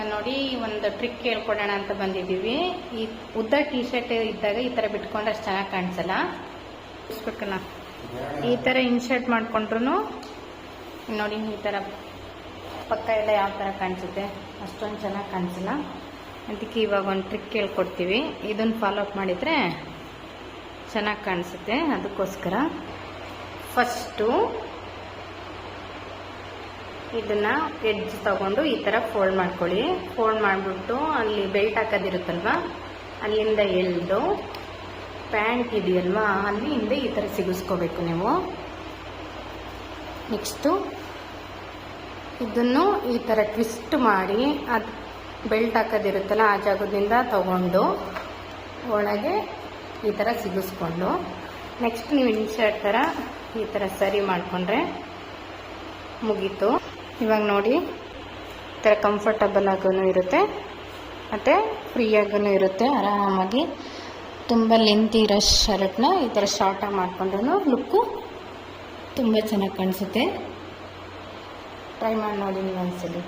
ಇವಾಗ ನೋಡಿ ಒಂದು ಟ್ರಿಕ್ ಹೇಳ್ಕೊಡೋಣ ಅಂತ ಬಂದಿದ್ದೀವಿ. ಈ ಉದ್ದ ಟೀ ಶರ್ಟ್ ಇದ್ದಾಗ ಈ ಥರ ಬಿಟ್ಕೊಂಡ್ರೆ ಅಷ್ಟು ಚೆನ್ನಾಗಿ ಕಾಣಿಸಲ್ಲ. ಇಸ್ಬೇಕಲ್ಲ ಈ ಥರ ಇನ್ಶರ್ಟ್ ಮಾಡ್ಕೊಂಡ್ರು ನೋಡಿ ಈ ಥರ ಪಕ್ಕ ಎಲ್ಲ ಯಾವ ಥರ ಕಾಣಿಸುತ್ತೆ, ಅಷ್ಟೊಂದು ಚೆನ್ನಾಗಿ ಕಾಣಿಸಲ್ಲ. ಅದಕ್ಕೆ ಇವಾಗ ಒಂದು ಟ್ರಿಕ್ ಹೇಳ್ಕೊಡ್ತೀವಿ. ಇದನ್ನು ಫಾಲೋ ಅಪ್ ಮಾಡಿದರೆ ಚೆನ್ನಾಗಿ ಕಾಣಿಸುತ್ತೆ. ಅದಕ್ಕೋಸ್ಕರ ಫಸ್ಟು ಇದನ್ನು ಎಡ್ಜ್ ತಗೊಂಡು ಈ ಥರ ಫೋಲ್ಡ್ ಮಾಡ್ಕೊಳ್ಳಿ. ಫೋಲ್ಡ್ ಮಾಡಿಬಿಟ್ಟು ಅಲ್ಲಿ ಬೆಲ್ಟ್ ಹಾಕೋದಿರುತ್ತಲ್ವ ಅಲ್ಲಿಂದ ಎಳೆದು ಪ್ಯಾಂಟ್ ಇದೆಯಲ್ವಾ ಅಲ್ಲಿ ಹಿಂದೆ ಈ ಥರ ಸಿಗಿಸ್ಕೋಬೇಕು ನೀವು. ನೆಕ್ಸ್ಟು ಇದನ್ನು ಈ ಥರ ಟ್ವಿಸ್ಟ್ ಮಾಡಿ ಅದು ಬೆಲ್ಟ್ ಹಾಕೋದಿರುತ್ತಲ್ಲ ಆ ಜಾಗದಿಂದ ತಗೊಂಡು ಒಳಗೆ ಈ ಥರ ಸಿಗಿಸ್ಕೊಂಡು ನೆಕ್ಸ್ಟ್ ನೀವು ಇನ್ಶರ್ಟ್ ಥರ ಈ ಥರ ಸರಿ ಮಾಡಿಕೊಂಡ್ರೆ ಮುಗೀತು. ಇವಾಗ ನೋಡಿ ಈ ಥರ ಕಂಫರ್ಟಬಲ್ ಆಗೂ ಇರುತ್ತೆ ಮತ್ತು ಫ್ರೀಯಾಗೂ ಇರುತ್ತೆ. ಆರಾಮಾಗಿ ತುಂಬ ಲೆಂತ್ ಇರೋ ಶರ್ಟ್ನ ಈ ಥರ ಶಾರ್ಟಾಗಿ ಮಾಡಿಕೊಂಡ್ರೂ ಲುಕ್ಕು ತುಂಬ ಚೆನ್ನಾಗಿ ಕಾಣಿಸುತ್ತೆ. ಟ್ರೈ ಮಾಡಿ ನೋಡಿ ನೀವು ಒಂದ್ಸಲಿ.